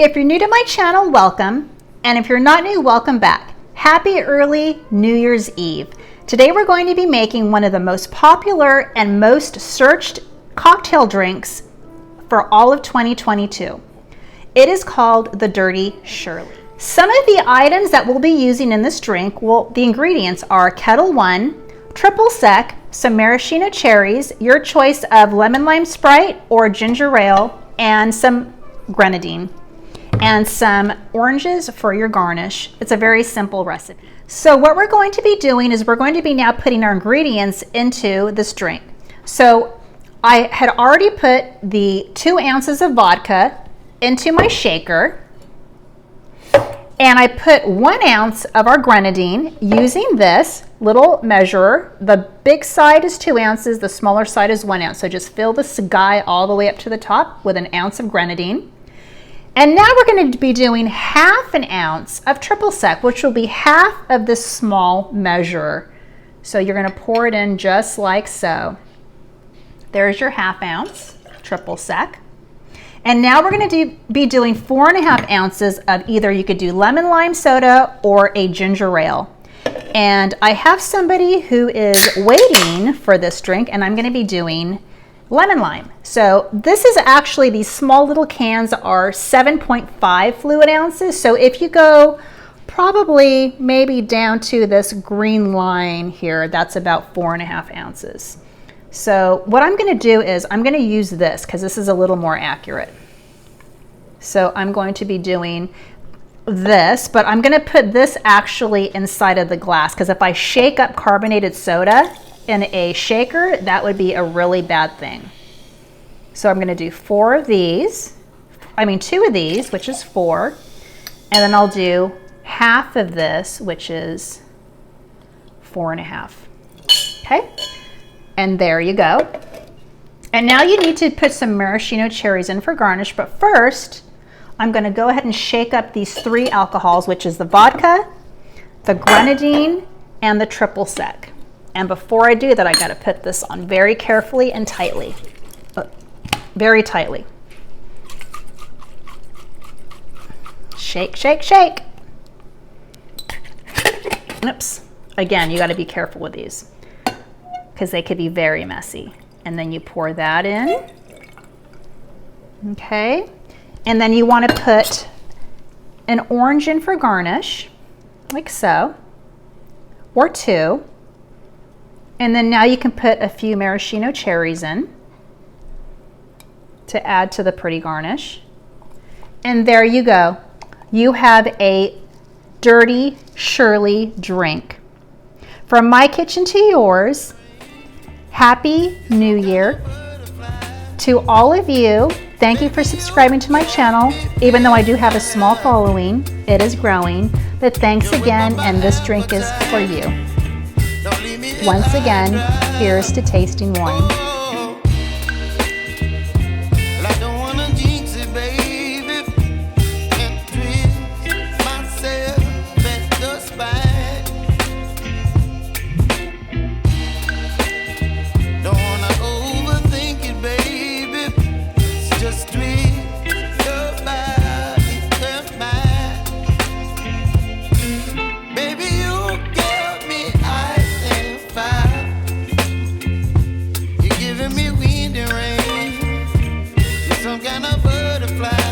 If you're new to my channel, welcome. And if you're not new, welcome back. Happy early New Year's Eve. Today we're going to be making one of the most popular and most searched cocktail drinks for all of 2022. It is called the Dirty Shirley. Some of the items that we'll be using in this drink, the ingredients are Kettle One, triple sec, some maraschino cherries, your choice of lemon lime Sprite or ginger ale, and some grenadine, and some oranges for your garnish. It's a very simple recipe. So what we're going to be doing is we're going to be now putting our ingredients into this drink. So I had already put the 2 ounces of vodka into my shaker, and I put 1 ounce of our grenadine using this little measurer. The big side is 2 ounces, the smaller side is 1 ounce. So just fill this guy all the way up to the top with 1 ounce of grenadine. And now we're going to be doing half an ounce of triple sec, which will be half of this small measure. So you're going to pour it in just like so. There's your half ounce triple sec. And now we're going to be doing 4.5 ounces of either you could do lemon lime soda or a ginger ale. And I have somebody who is waiting for this drink, and I'm going to be doing lemon lime. So this is actually, these small little cans are 7.5 fluid ounces. So if you go probably maybe down to this green line here, that's about 4.5 ounces. So what I'm going to do is I'm going to use this because this is a little more accurate. So I'm going to be doing this, but I'm going to put this actually inside of the glass because if I shake up carbonated soda in a shaker, that would be a really bad thing. So I'm going to do 2 of these, which is 4, and then I'll do half of this, which is 4.5. Okay. And there you go. And now you need to put some maraschino cherries in for garnish. But first, I'm going to go ahead and shake up these 3 alcohols, which is the vodka, the grenadine, and the triple sec. And before I do that, I got to put this on very carefully and tightly. Very tightly. Shake, shake, shake. Oops. Again, you got to be careful with these, because they could be very messy. And then you pour that in. Okay. And then you want to put an orange in for garnish, like so, or 2. And then now you can put a few maraschino cherries in to add to the pretty garnish. And there you go. You have a Dirty Shirley drink. From my kitchen to yours, Happy New Year. To all of you, thank you for subscribing to my channel. Even though I do have a small following, it is growing. But thanks again, and this drink is for you. Once again, here's to tasting wine. Some kind of butterfly.